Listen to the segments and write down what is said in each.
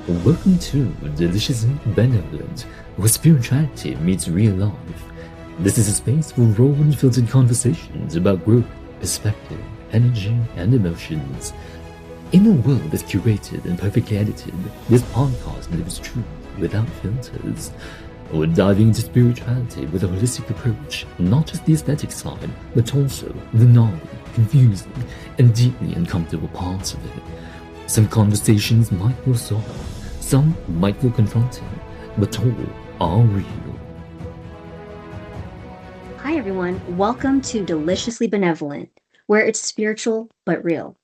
Welcome to Delicious and Benevolent, where spirituality meets real life. This is a space for raw and filtered conversations about growth, perspective, energy, and emotions. In a world that's curated and perfectly edited, this podcast lives truth without filters. We're diving into spirituality with a holistic approach, not just the aesthetic side, but also the gnarly, confusing, and deeply uncomfortable parts of it. Some conversations might feel soft, some might feel confronting, but all are real. Hi, everyone. Welcome to Deliciously Benevolent, where it's spiritual but real.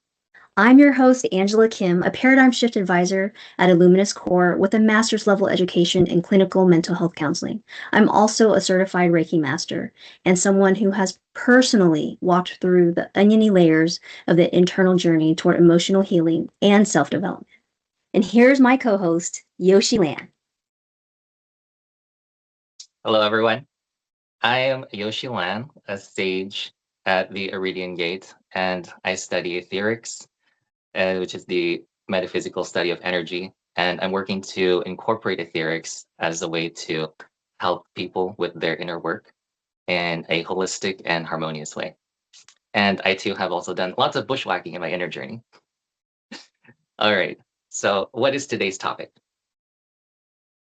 I'm your host, Angela Kim, a paradigm shift advisor at Illuminous Core with a master's level education in clinical mental health counseling. I'm also a certified Reiki master and someone who has personally walked through the oniony layers of the internal journey toward emotional healing and self development. And here's my co host, Yoshi Lan. Hello, everyone. I am Yoshi Lan, a sage at the Iridian Gate, and I study etherics, which is the metaphysical study of energy. And I'm working to incorporate etherics as a way to help people with their inner work in a holistic and harmonious way. And I too have also done lots of bushwhacking in my inner journey. All right. So, what is today's topic?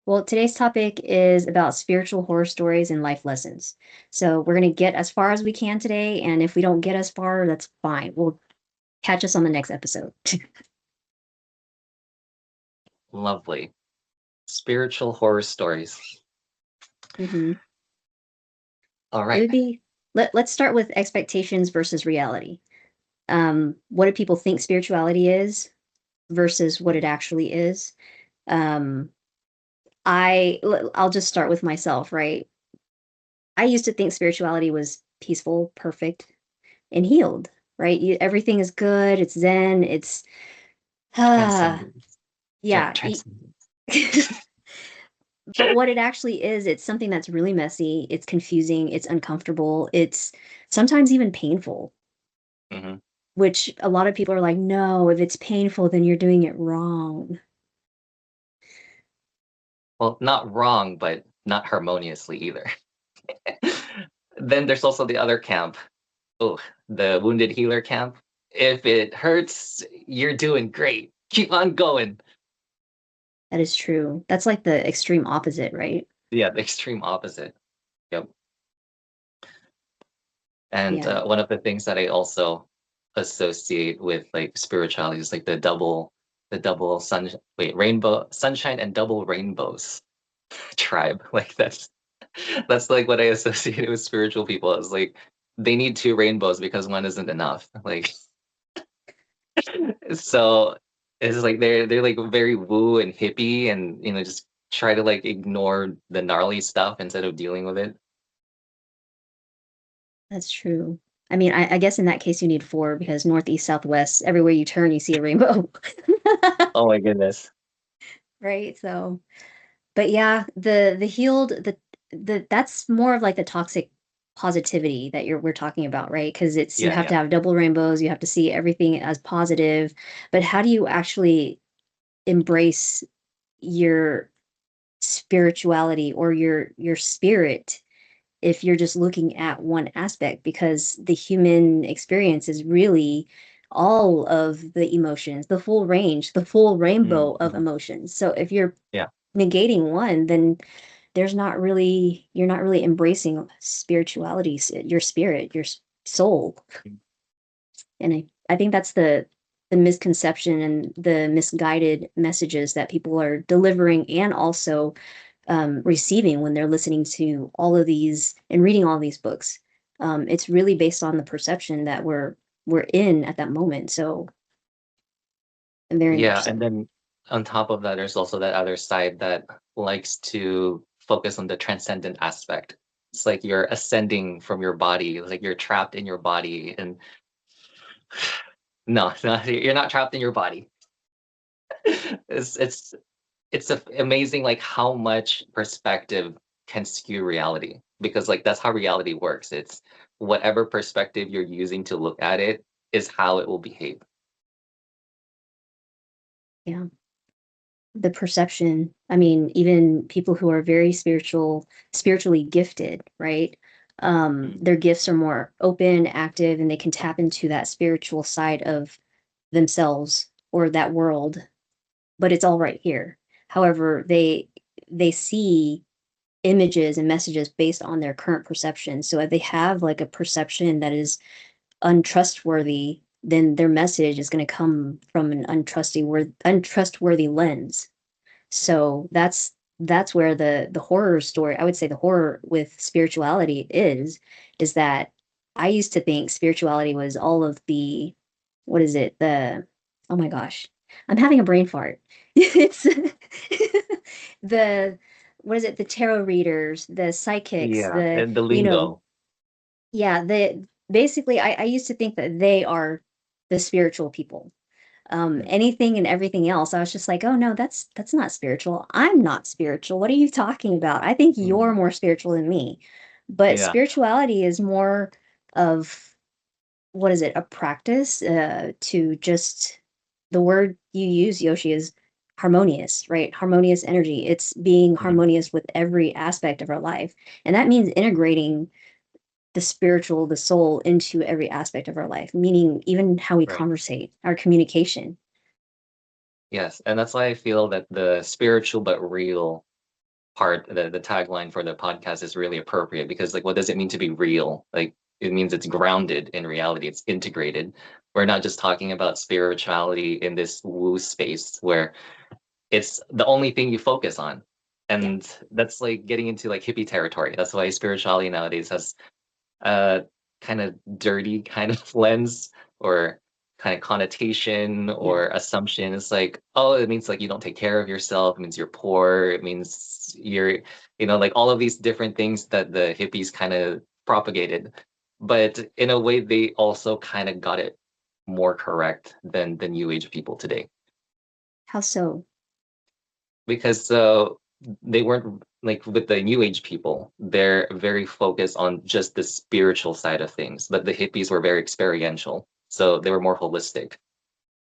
Well, today's topic is about spiritual horror stories and life lessons. So we're going to get as far as we can today. And if we don't get as far, that's fine. We'll catch us on the next episode. Lovely. Spiritual horror stories. Mm-hmm. All It right. would be, let's start with expectations versus reality. What do people think spirituality is versus what it actually is? Um, I'll just start with myself, right? I used to think spirituality was peaceful, perfect, and healed, right? Everything is good, it's zen, it's Transcendence. yeah. Transcendence. But what it actually is, it's something that's really messy, it's confusing, it's uncomfortable, it's sometimes even painful, Mhm. which a lot of people are like, no, if it's painful, then you're doing it wrong. Well, not wrong, but not harmoniously either. Then there's also the other camp. Oh, the wounded healer camp. If it hurts, you're doing great. Keep on going. That is true. That's like the extreme opposite, right? Yeah, the extreme opposite. Yep. And Yeah. one of the things that I also associate with like spirituality is like the double rainbow, sunshine and double rainbows tribe. Like that's like what I associate with spiritual people is like they need two rainbows because one isn't enough. Like so it's like they're like very woo and hippie and just try to like ignore the gnarly stuff instead of dealing with it. That's true. I mean, I guess in that case you need four because northeast, southwest, everywhere you turn, you see a rainbow. Oh my goodness. Right? So, but yeah, the healed, the that's more of like the toxic positivity that we're talking about, right? Because it's you Yeah, have yeah. to have double rainbows, you have to see everything as positive, but how do you actually embrace your spirituality or your spirit if you're just looking at one aspect, because the human experience is really all of the emotions, the full range, the full rainbow of Mhm. emotions. So if you're Yeah. negating one, then you're not really embracing spirituality, your spirit, your soul. Mm. And I think that's the misconception and the misguided messages that people are delivering and also receiving when they're listening to all of these and reading all these books. It's really based on the perception that we're in at that moment. So very much Yeah, so. and then on top of that, there's also that other side that likes to focus on the transcendent aspect. It's like you're ascending from your body, like you're trapped in your body, and no, no, you're not trapped in your body. It's amazing like how much perspective can skew reality because like that's how reality works. It's whatever perspective you're using to look at it is how it will behave. Yeah. the perception. I mean, even people who are very spiritually gifted, right? Their gifts are more open, active, and they can tap into that spiritual side of themselves or that world, but it's all right here. However, they see images and messages based on their current perception. So if they have like a perception that is untrustworthy, then their message is going to come from an untrustworthy lens. So that's where the horror story, I would say the horror with spirituality is that I used to think spirituality was all of the, what is it? The, oh my gosh, I'm having a brain fart. It's the, what is it? The tarot readers, the psychics, Yeah, and the you know, lingo. yeah, basically I used to think that they are the spiritual people. Mm. Anything and everything else, I was just like, oh no, that's not spiritual. I'm not spiritual. What are you talking about? I think you're Mm. more spiritual than me. But Yeah, spirituality is more of, what is it, a practice, to just, the word you use, Yoshi, is harmonious, right? Harmonious energy. It's being mhm, harmonious with every aspect of our life. And that means integrating the spiritual, the soul into every aspect of our life, meaning even how we right. conversate, our communication. Yes, and that's why I feel that the spiritual but real part, the tagline for the podcast is really appropriate because like what does it mean to be real? Like it means it's grounded in reality, it's integrated. We're not just talking about spirituality in this woo space where it's the only thing you focus on. Yeah. And that's like getting into like hippie territory. That's why spirituality nowadays has a kind of dirty kind of lens or kind of connotation Yeah. or assumption. It's like, oh, it means like you don't take care of yourself. It means you're poor. It means you're, like all of these different things that the hippies kind of propagated. But in a way, they also kind of got it more correct than the new age people today. How so? Because they weren't like with the new age people, they're very focused on just the spiritual side of things, but the hippies were very experiential, so they were more holistic.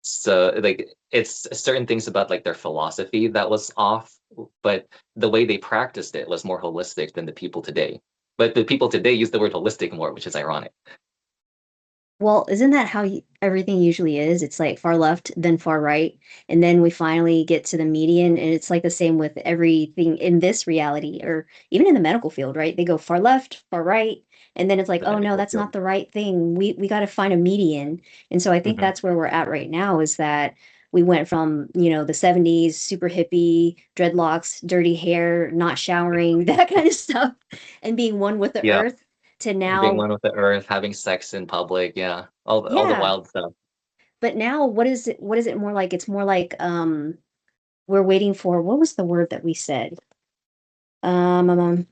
So like it's certain things about like their philosophy that was off, but the way they practiced it was more holistic than the people today. But the people today use the word holistic more, which is ironic. Well, isn't that how everything usually is? It's like far left, then far right, and then we finally get to the median, and it's like the same with everything in this reality, or even in the medical field, right? They go far left, far right, and then it's like, The oh no, medical that's not field. the right thing. We got to find a median, and so I think Hmm. that's where we're at right now. Is that we went from the 70s, super hippie, dreadlocks, dirty hair, not showering, that kind of stuff, and being one with the Yeah, earth, to being now, one with the earth, having sex in public, yeah, all the yeah. wild stuff. But now what is it more like? It's more like we're waiting for, what was the word that we said? Um, um, um,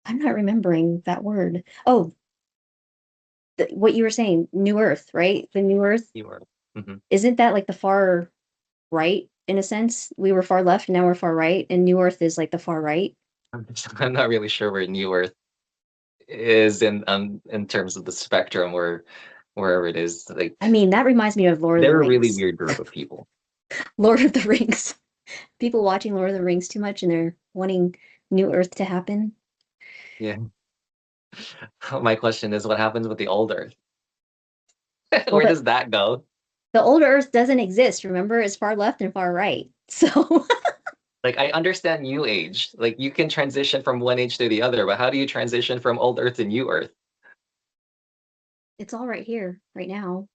I'm not remembering that word. Oh, what you were saying, New Earth, right? The New Earth. You were. Mhm. Isn't that like the far right in a sense? We were far left, now we're far right, and New Earth is like the far right. I'm not really sure where New Earth is in terms of the spectrum or wherever it is. Like I mean, that reminds me of Lord of the they're a really Rings. weird group of people. Lord of the Rings. People watching Lord of the Rings too much and they're wanting New Earth to happen. Yeah. My question is, what happens with the old Earth? Well, Where the does that go? the old Earth doesn't exist. Remember, it's far left and far right. So Like I understand New Age. Like you can transition from one age to the other, but how do you transition from old Earth to New Earth? it's all right here, right now.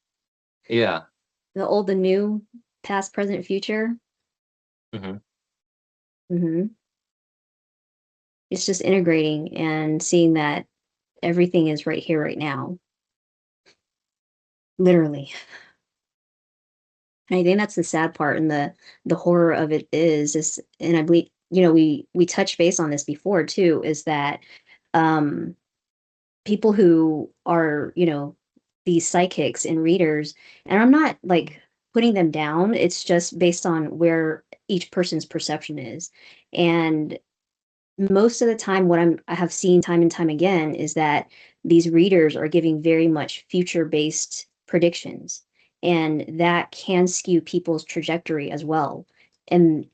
Yeah. The old, the new, past, present, future. Hmm. Hmm. It's just integrating and seeing that everything is right here, right now, literally. And I think that's the sad part, and the horror of it is, and I believe we touched base on this before too, is that um, people who are these psychics and readers, and I'm not like putting them down. It's just based on where each person's perception is, and most of the time I have seen time and time again is that these readers are giving very much future based predictions, and that can skew people's trajectory as well. And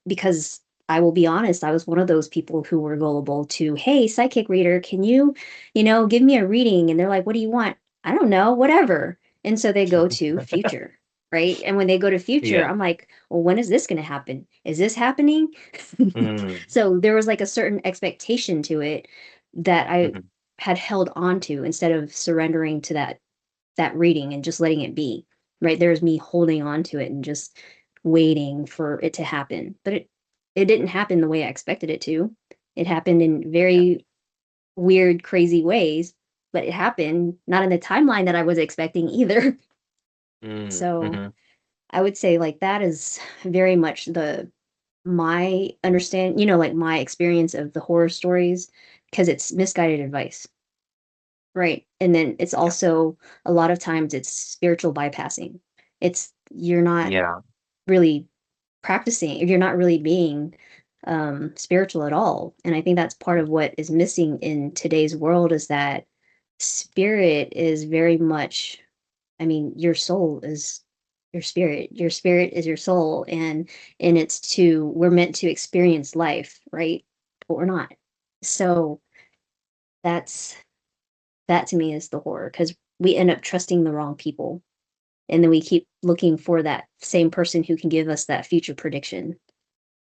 because I will be honest, I was one of those people who were gullible to, hey, psychic reader, can you, give me a reading? And they're like, what do you want? I don't know, whatever. And so they go to future, right? And when they go to future, Yeah. I'm like, well, when is this going to happen? Is this happening? Mm, So there was like a certain expectation to it that I mhm. had held on to instead of surrendering to that reading and just letting it be. Right? There's me holding on to it and just waiting for it to happen. But it didn't happen the way I expected it to. It happened in Yeah. very weird, crazy ways, but it happened not in the timeline that I was expecting either. So Mhm. I would say like that is very much the my understand, like my experience of the horror stories because it's misguided advice. Right. And then it's Yeah. also a lot of times it's spiritual bypassing. It's you're not Yeah. really practicing, you're not really being spiritual at all. And I think that's part of what is missing in today's world is that spirit is very much, I mean, your soul is your spirit. Your spirit is your soul. And it's to we're meant to experience life, right? But we're not. So that's that to me is the horror because we end up trusting the wrong people. And then we keep looking for that same person who can give us that future prediction.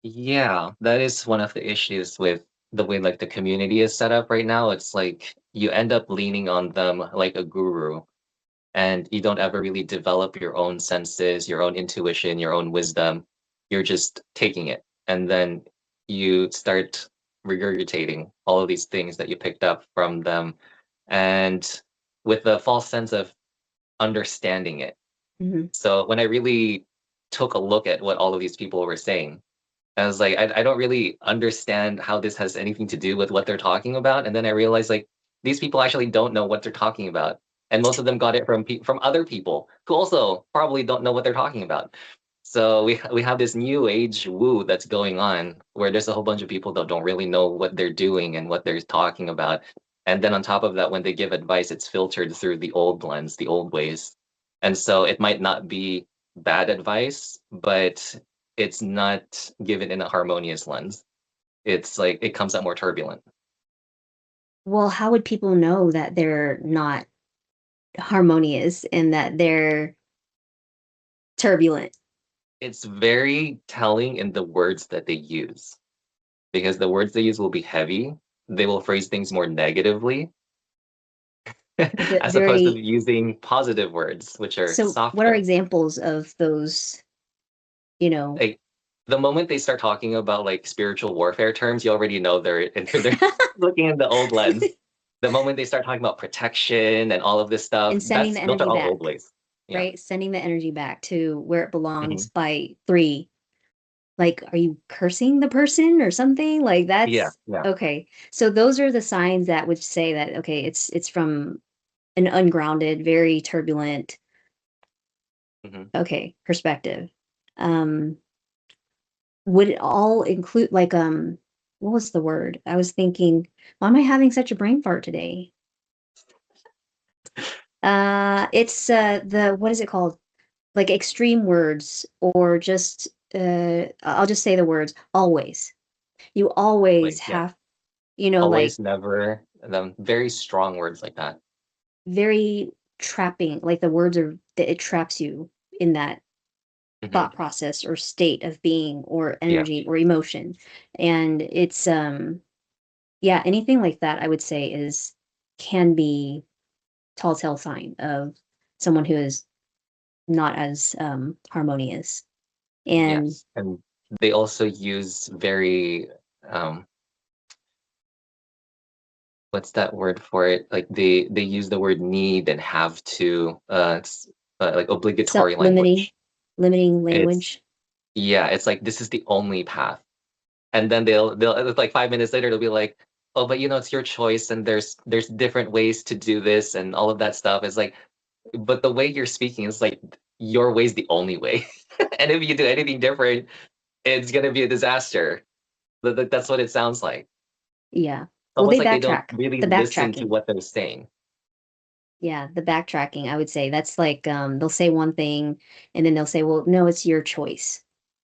Yeah, that is one of the issues with the way like the community is set up right now. It's like you end up leaning on them like a guru, and you don't ever really develop your own senses, your own intuition, your own wisdom. You're just taking it, and then you start regurgitating all of these things that you picked up from them, and with the false sense of understanding it. Hmm. So when I really took a look at what all of these people were saying, I was like, I don't really understand how this has anything to do with what they're talking about. And then I realized like these people actually don't know what they're talking about. And most of them got it from from other people who also probably don't know what they're talking about. So we have this new age woo that's going on where there's a whole bunch of people that don't really know what they're doing and what they're talking about. And then on top of that, when they give advice, it's filtered through the old lens, the old ways. And so it might not be bad advice, but it's not given in a harmonious lens. It's like it comes out more turbulent. Well, how would people know that they're not harmonious and that they're turbulent? It's very telling in the words that they use because the words they use will be heavy. They will phrase things more negatively as opposed to Very. using positive words, which are So, what are softer. examples of those? You know, Like the moment they start talking about like spiritual warfare terms, you already know they're looking in the old lens. The moment they start talking about protection and all of this stuff, and sending the those are energy all old back, ways. Yeah. right? Sending the energy back to where it belongs Hmm. by 3. Like, are you cursing the person or something? Like Yeah. that's Yeah. okay. So those are the signs that would say that okay, it's from an ungrounded, very turbulent, Hmm. okay, perspective. Um, would it all include like what was the word? I was thinking, why am I having such a brain fart today? It's the what is it called? Like extreme words or just I'll just say the words always. You always Like, yeah, have, like always, never, very strong words like that. very trapping, like the words are that it traps you in that Hmm. thought process or state of being or Yeah. energy or emotion. And it's yeah, anything like that I would say is can be tall tale sign of someone who is not as harmonious. And Yes. And they also use very, um, what's that word for it? Like they use the word need and have to, it's like so obligatory limiting language. limiting It's language. yeah, it's like this is the only path. And then they'll it's like 5 minutes later they'll be like, oh, but it's your choice, and there's different ways to do this, and all of that stuff. It's like, but the way you're speaking is like your way's the only way. And if you do anything different, it's gonna be a disaster. That's what it sounds like. Yeah. Well, Almost they like they don't backtrack. really The listen to backtracking. what they're saying. Yeah, the backtracking, I would say that's like they'll say one thing and then they'll say, "Well, no, it's your choice."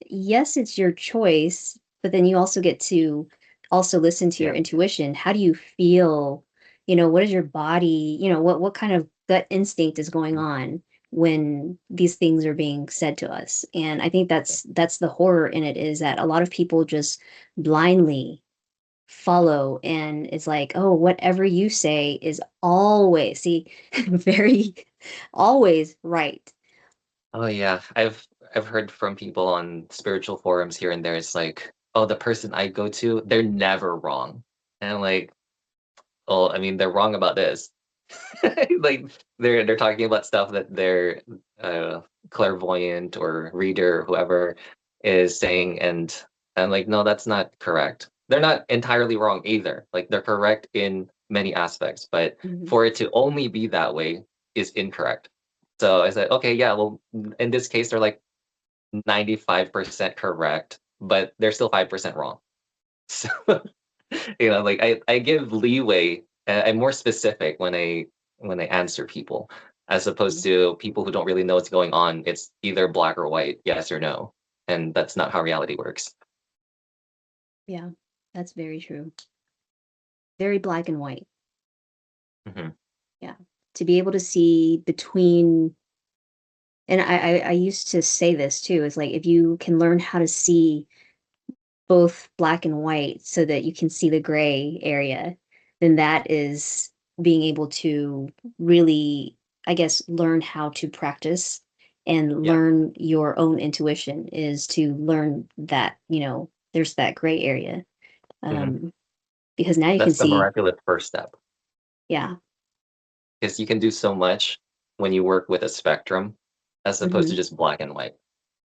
Yes, it's your choice, but then you also get to also listen to your Yeah. intuition. How do you feel? What is your body, what kind of gut instinct is going on when these things are being said to us? And I think that's the horror in it, is that a lot of people just blindly follow, and it's like, oh, whatever you say is always, see, very always right. Oh yeah, I've heard from people on spiritual forums here and there. It's like, oh, the person I go to, they're never wrong, and I'm like, oh, I mean, they're wrong about this. Like they're talking about stuff that their uh, clairvoyant or reader, whoever, is saying, and I'm like, no, that's not correct. They're not entirely wrong either. Like they're correct in many aspects, but Mhm. for it to only be that way is incorrect. So I said, okay, yeah, well, in this case, they're like 95% correct, but they're still 5% wrong. So like I give leeway. I'm more specific when I answer people, as opposed to people who don't really know what's going on. It's either black or white, yes or no, and that's not how reality works. Yeah, that's very true. Very black and white. Hmm. Yeah, to be able to see between, and I used to say this too, is like, if you can learn how to see both black and white so that you can see the gray area, then that is being able to really, I guess, learn how to practice and Yeah. learn your own intuition, is to learn that, there's that gray area. Hmm. Um, because now you can That's the see, miraculous first step, yeah. because you can do so much when you work with a spectrum, as opposed to Hmm. just black and white.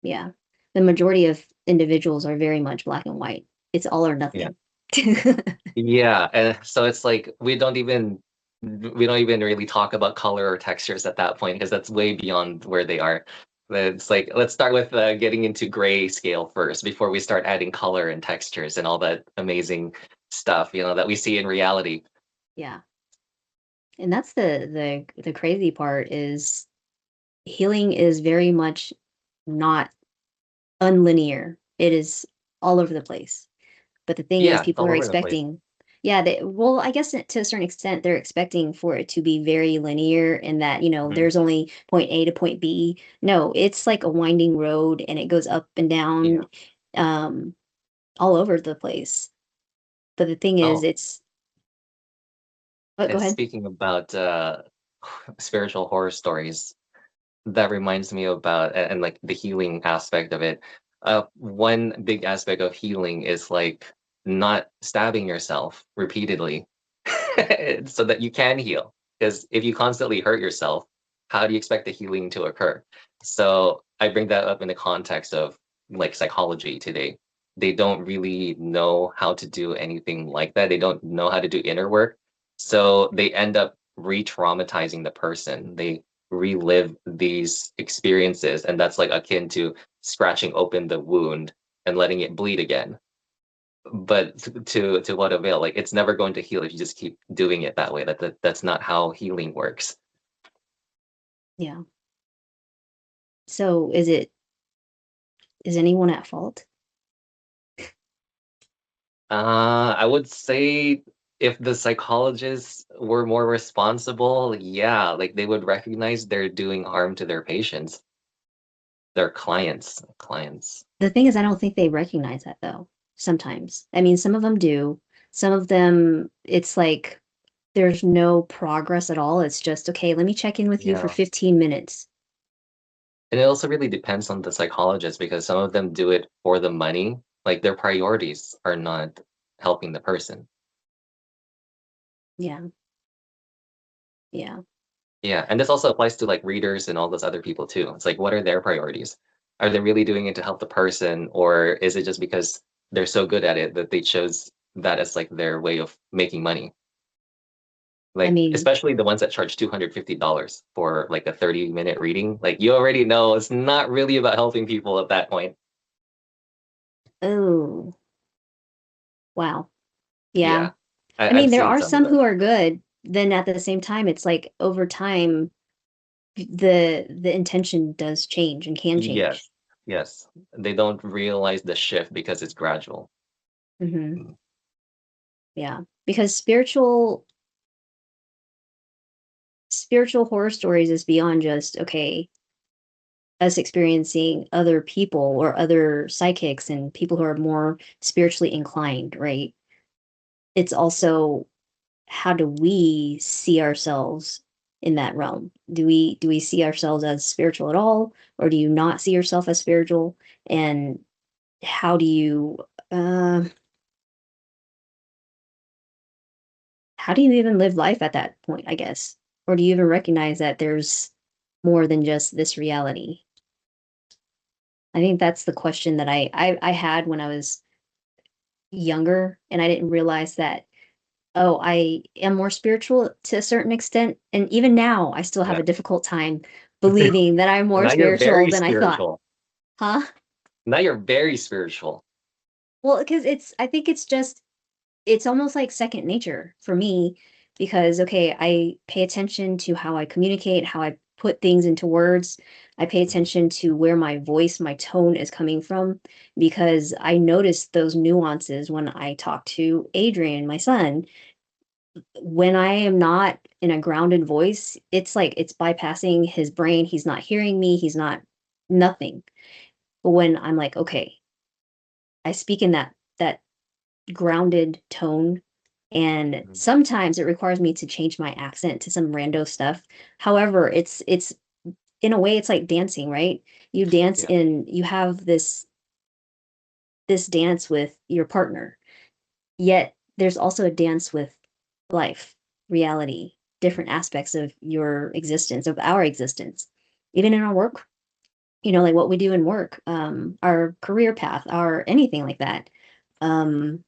Yeah. The majority of individuals are very much black and white. It's all or Yeah. nothing. Yeah, and so it's like we don't even really talk about color or textures at that point because that's way beyond where they are. But it's like let's start with getting into gray scale first before we start adding color and textures and all that amazing stuff, that we see in reality. Yeah. And that's the crazy part, is healing is very much not unlinear. It is all over the place. But the thing is, Yeah, it's people all are over the place. expecting, yeah, well, I guess to a certain extent, they're expecting for it to be very linear, and that, Mhm. there's only point A to point B. No, it's like a winding road, and it goes up and Yeah. down, um, all over the place. But the thing is, Oh, it's, oh, go and ahead. speaking about spiritual horror stories, that reminds me about and like the healing aspect of it. One big aspect of healing is like not stabbing yourself repeatedly so that you can heal. Because if you constantly hurt yourself, how do you expect the healing to occur? So I bring that up in the context of like psychology today. They don't really know how to do anything like that. They don't know how to do inner work. So they end up re-traumatizing the person. They relive these experiences, and that's like akin to scratching open the wound and letting it bleed again. But to what avail? Like it's never going to heal if you just keep doing it that way. That's not how healing works. Yeah. So is anyone at fault? I would say if the psychologists were more responsible, yeah, like they would recognize they're doing harm to their patients, their clients. The thing is, I don't think they recognize that, though. Sometimes. I mean, some of them do. Some of them, it's like there's no progress at all. It's just, okay, let me check in with you for Yeah. 15 minutes. And it also really depends on the psychologist because some of them do it for the money. Like their priorities are not helping the person. Yeah. Yeah. Yeah, and this also applies to like readers and all those other people too. It's like, what are their priorities? Are they really doing it to help the person, or is it just because they're so good at it that they chose that as like their way of making money? I Like, mean, especially the ones that charge $250 for like a 30-minute reading. Like, you already know it's not really about helping people at that point. oh, wow. Yeah. Yeah, I I've mean, there seen are some of some them. who are good. then at the same time, it's like over time, the intention does change and can change. Yes. They don't realize the shift because it's gradual. Hmm. Yeah, because spiritual horror stories is beyond just, okay, us experiencing other people or other psychics and people who are more spiritually inclined, right? It's also, how do we see ourselves in that realm? Do we see ourselves as spiritual at all, or do you not see yourself as spiritual? And how do you uh, how do you even live life at that point, I guess? Or do you even recognize that there's more than just this reality? I think that's the question that I had when I was younger, and I didn't realize that, oh, I am more spiritual to a certain extent, and even now I still have Yeah. a difficult time believing that I'm more Now you're spiritual very than I thought. spiritual. Huh? Now you're very spiritual. Well, because I think it's almost like second nature for me, because okay, I pay attention to how I communicate, how I put things into words. I pay Mhm. attention to where my voice, my tone is coming from, because I notice those nuances when I talk to Adrian, my son. When I am not in a grounded voice, it's like it's bypassing his brain. He's not hearing me, he's not nothing. But when I'm like, okay, I speak in that grounded tone, and Mhm. sometimes it requires me to change my accent to some rando stuff. However, it's in a way it's like dancing, right? You dance Yeah. in, you have this dance with your partner, yet there's also a dance with life, reality, different aspects of your existence, of our existence, even in our work, like what we do in work, our career path, our anything like that. um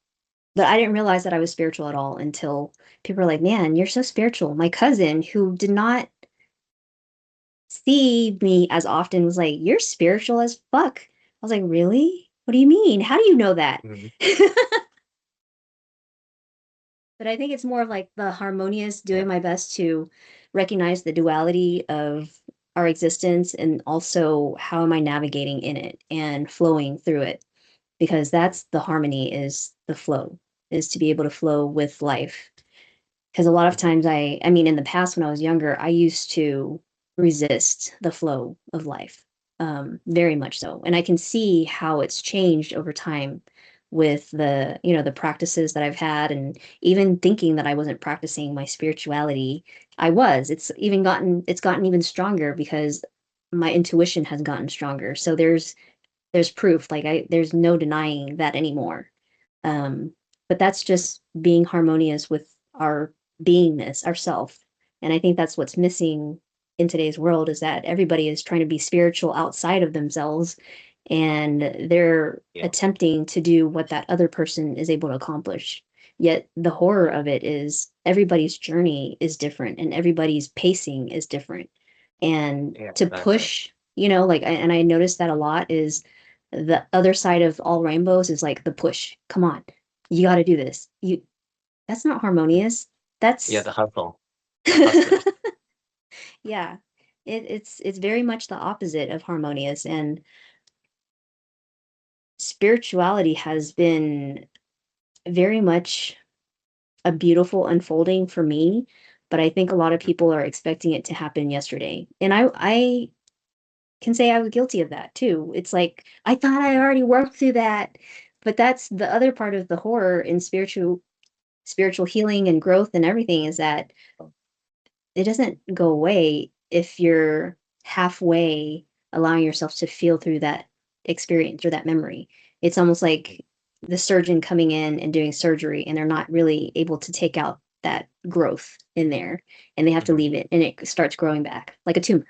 but I didn't realize that I was spiritual at all until people were like, man, you're so spiritual. My cousin, who did not see me as often, was like, you're spiritual as fuck. I was like, really? What do you mean? How do you know that? Mhm. But I think it's more of like the harmonious, Yeah. doing my best to recognize the duality of our existence, and also how am I navigating in it and flowing through it, because that's the harmony, is the flow, is to be able to flow with life. Because a lot of Mhm. times I mean, in the past when I was younger, I used to resist the flow of life, very much so. And I can see how it's changed over time with the practices that I've had, and even thinking that I wasn't practicing my spirituality. I was. It's gotten even stronger because my intuition has gotten stronger. So there's proof. Like, there's no denying that anymore. Um, but that's just being harmonious with our beingness, ourself. And I think that's what's missing in today's world, is that everybody is trying to be spiritual outside of themselves, and they're Yeah. attempting to do what that other person is able to accomplish. Yet the horror of it is everybody's journey is different and everybody's pacing is different. And Yeah. to Exactly. push, like, and I noticed that a lot, is the other side of all rainbows is like the push. Come on, you got to do this. That's not Mhm. harmonious. Yeah. That's The hustle. The hustlers. yeah. It's very much the opposite of harmonious. And spirituality has been very much a beautiful unfolding for me, but I think a lot of people are expecting it to happen yesterday. And I can say I was guilty of that too. It's like, I thought I already worked through that, but that's the other part of the horror in spiritual healing and growth and everything, is that it doesn't go away if you're halfway allowing yourself to feel through that experience or that memory. It's almost like the surgeon coming in and doing surgery, and they're not really able to take out that growth in there, and they have to Mhm. leave it, and it starts growing back like a tumor.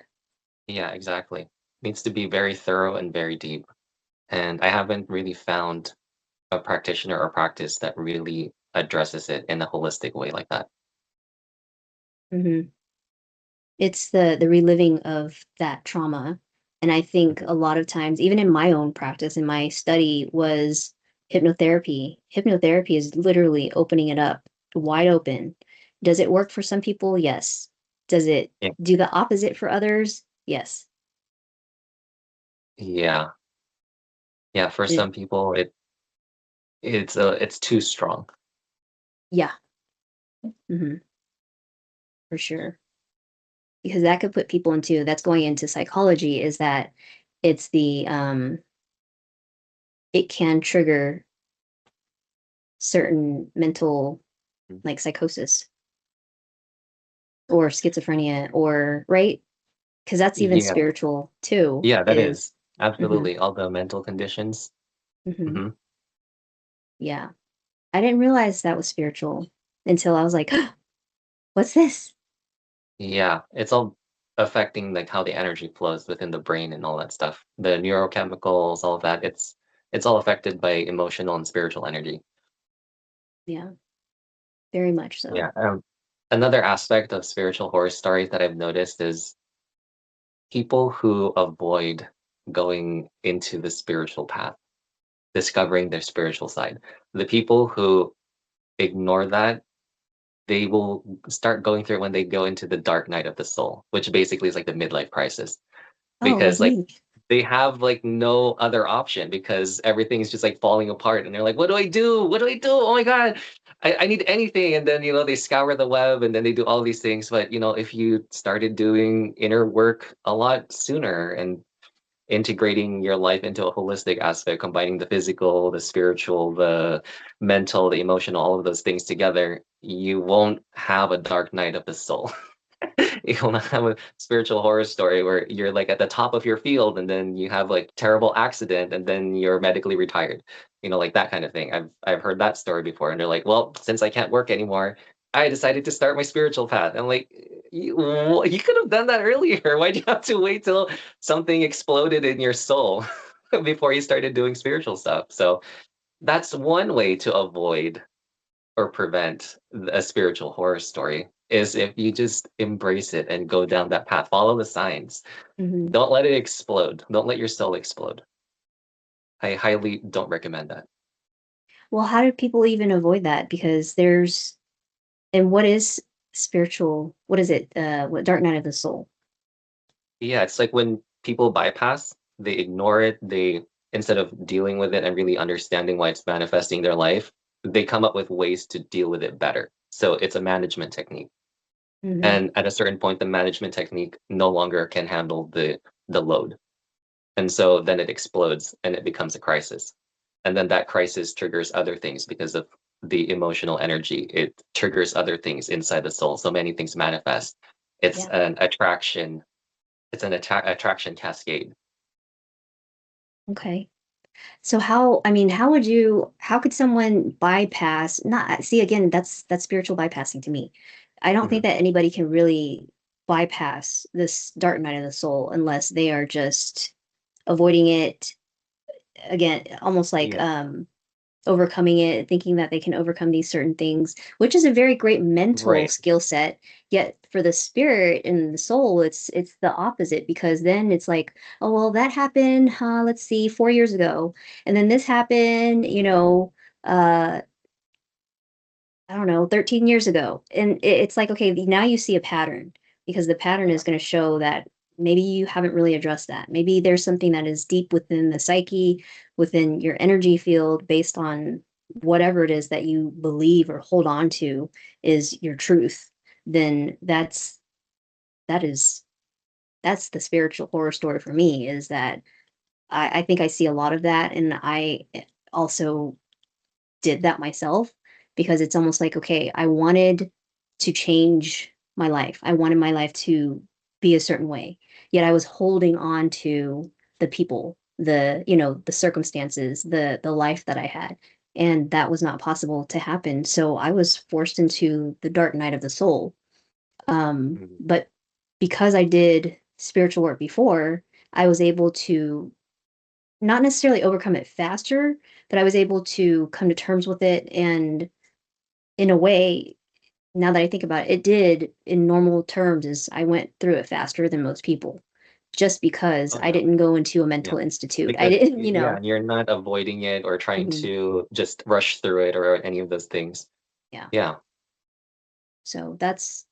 Yeah. Exactly. Needs to be very thorough and very deep. And I haven't really found a practitioner or practice that really addresses it in a holistic way like that. Hmm. It's the reliving of that trauma. And I think Mhm. a lot of times, even in my own practice, in my study, was hypnotherapy. Hypnotherapy is literally opening it up wide open Does it work for some people? Yes. Does it Yeah. do the opposite for others? Yes. Yeah. Yeah. For It, some people, it's too strong. yeah. hmm for sure. Because that could put people into that's going into psychology is that it's the it can trigger certain mental Mm. like psychosis or schizophrenia or right because that's even Yeah. spiritual too Yeah, that is is hmm absolutely all the mental conditions. hmm Hmm. yeah I didn't realize that was spiritual until I was like what's this Yeah, it's all affecting like how the energy flows within the brain and all that stuff. The neurochemicals, all of that. It's all affected by emotional and spiritual energy. yeah very much so Yeah. Another aspect of spiritual horror stories that I've noticed is people who avoid going into the spiritual path, discovering their spiritual side. The people who ignore that, they will start going through it when they go into the dark night of the soul, which basically is like the midlife crisis. oh like Because like me they have like no other option because everything's just like falling apart and they're like, what do I do? What do I do? Oh my God. I need anything. And then, they scour the web and then they do all these things. But, if you started doing inner work a lot sooner and integrating your life into a holistic aspect, combining the physical, the spiritual, the mental, the emotional, all of those things together, you won't have a dark night of the soul. You'll not have a spiritual horror story where you're like at the top of your field and then you have like terrible accident and then you're medically retired. Like that kind of thing. I've heard that story before and they're like, well, since I can't work anymore, I decided to start my spiritual path. I'm like, you could have done that earlier. Why'd you have to wait till something exploded in your soul before you started doing spiritual stuff? So that's one way to avoid or prevent a spiritual horror story is if you just embrace it and go down that path. Follow the signs. hmm Don't let it explode. Don't let your soul explode. I highly don't recommend that. well how do people even avoid that because there's and what is spiritual what is it what dark night of the soul Yeah, it's like when people bypass, they ignore it, they instead of dealing with it and really understanding why it's manifesting their life, they come up with ways to deal with it better. So it's a management technique. hmm And at a certain point, the management technique no longer can handle the load. And so then it explodes and it becomes a crisis. And then that crisis triggers other things because of the emotional energy. It triggers other things inside the soul. So many things manifest. It's yeah an attraction. It's an attraction cascade. okay. So how could someone bypass not see again, that's spiritual bypassing to me. I don't think Mhm. that anybody can really bypass this dark night of the soul unless they are just avoiding it again, almost like Yeah. overcoming it, thinking that they can overcome these certain things, which is a very great mental Right. skill set. Yet for the spirit and the soul, it's the opposite because then it's like, oh well, that happened, let's see, 4 years ago, and then this happened, uh, I don't know, 13 years ago, and it's like, okay, now you see a pattern because the pattern Yeah. is going to show that maybe you haven't really addressed that. Maybe there's something that is deep within the psyche, within your energy field, based on whatever it is that you believe or hold on to is your truth. Then that is that's the spiritual horror story for me. Is that I think I see a lot of that, and I also did that myself because it's almost like, okay, I wanted to change my life. I wanted my life to be a certain way. Yet I was holding on to the people, the circumstances, the life that I had. And that was not possible to happen. So I was forced into the dark night of the soul. Mhm. But because I did spiritual work before, I was able to not necessarily overcome it faster, but I was able to come to terms with it. And in a way, now that I think about it, it did in normal terms is I went through it faster than most people just because Oh I yeah. didn't go into a Yeah. mental institute. I Because didn't, yeah, and you're not avoiding it or trying mhm, to just rush through it or any of those things. yeah. Yeah. So that's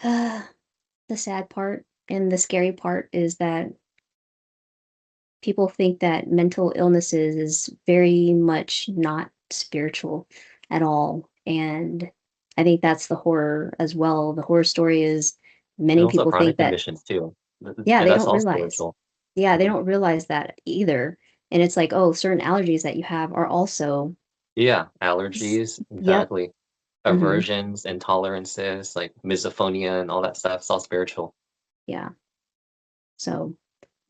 the sad part. And the scary part is that people think that mental illnesses is very much not spiritual at all. And I think that's the horror as well. The horror story is And many also people chronic think that, conditions too. yeah, And they that's don't all realize. spiritual. Yeah, they Mhm. don't realize that either. And it's like, oh, certain allergies that you have are also, Yeah, allergies, yep. exactly. Hmm. Aversions, intolerances, like misophonia and all that stuff. It's all spiritual. Yeah. So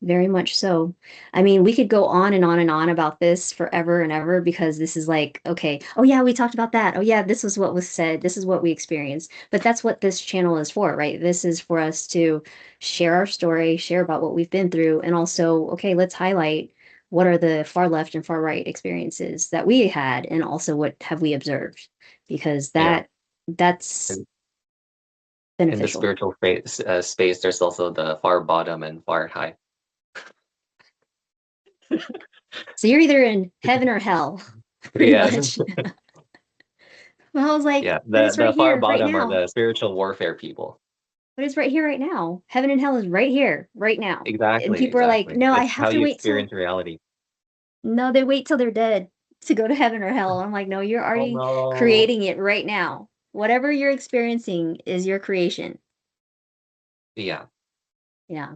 very much so. I mean, we could go on and on and on about this forever and ever because this is like, okay, oh yeah, we talked about that. Oh yeah, this was what was said. This is what we experienced. But that's what this channel is for, right? This is for us to share our story, share about what we've been through, and also, okay, let's highlight what are the far left and far right experiences that we had, and also what have we observed, because Yeah. that's And in the beneficial. spiritual space, there's also the far bottom and far high. So you're either in heaven or hell, pretty Yes. much. Well, I was like, Yeah. but The it's right the far here, right bottom are now. the spiritual warfare people. But it's right here, right now. Heaven and hell is right here, right now. And Exactly, people are like, exactly. no, I It's have how to you wait till, experience reality. no, they wait till they're dead to go to heaven or hell. I'm like, no, you're Oh already no. creating it right now. Whatever you're experiencing is your creation. Yeah. Yeah.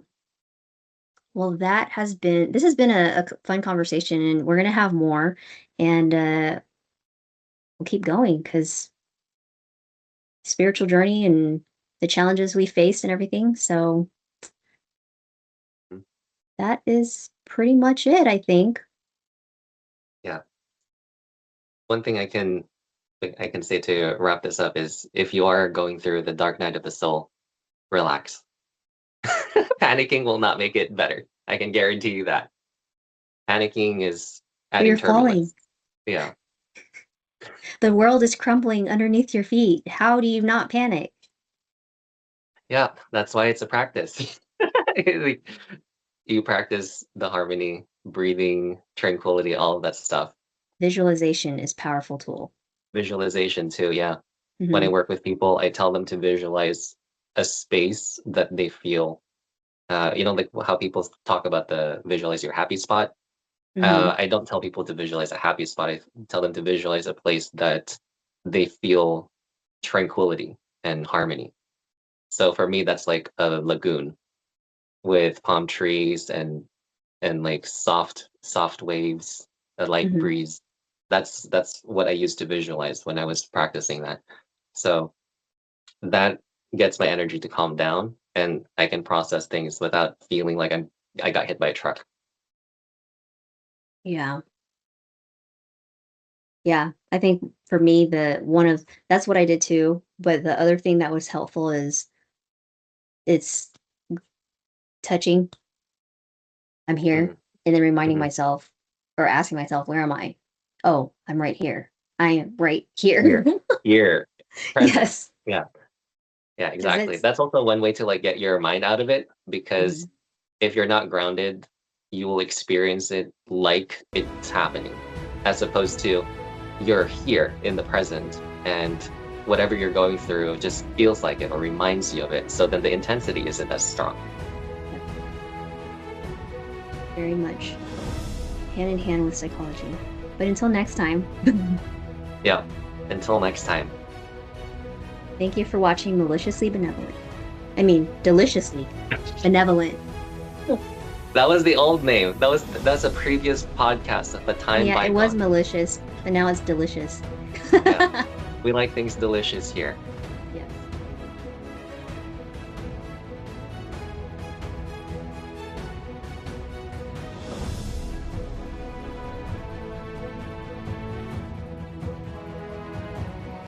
Well, this has been a fun conversation, and we're going to have more. And we'll keep going because spiritual journey and the challenges we faced and everything. So Mm, that is pretty much it, I think. yeah. One thing I can say to wrap this up is if you are going through the dark night of the soul, relax. Panicking will not make it better. I can guarantee you that. Panicking is But adding you're falling. turbulence. Yeah. The world is crumbling underneath your feet. How do you not panic? Yeah, that's why it's a practice. Like, you practice the harmony, breathing, tranquility, all of that stuff. Visualization is a powerful tool. Visualization too, yeah. When I Hmm. work with people, I tell them to visualize a space that they feel. Like how people talk about the visualize your happy spot. Hmm. I don't tell people to visualize a happy spot. I tell them to visualize a place that they feel tranquility and harmony. So for me, that's like a lagoon with palm trees and like soft waves, a light Hmm. breeze. That's what I used to visualize when I was practicing that. So that gets my energy to calm down and I can process things without feeling like I got hit by a truck. Yeah. Yeah. I think for me, that's what I did too. But the other thing that was helpful is it's touching. I'm here. Mm, And then reminding mhm. myself or asking myself, where am I? Oh, I'm right here. I am right here. Here, here, present. Yes. Yeah, yeah, Because exactly. it's, That's also one way to like get your mind out of it because mhm. if you're not grounded, you will experience it like it's happening, as opposed to you're here in the present and whatever you're going through just feels like it or reminds you of it. So then the intensity isn't as strong. Very much hand in hand with psychology. But until next time, Yeah. Until next time. thank you for watching Maliciously Benevolent. I mean, Deliciously Benevolent. That was the old name. That's a previous podcast of a time Yeah, it was bygone. malicious, but now it's delicious. Yeah. We like things delicious here. Yes.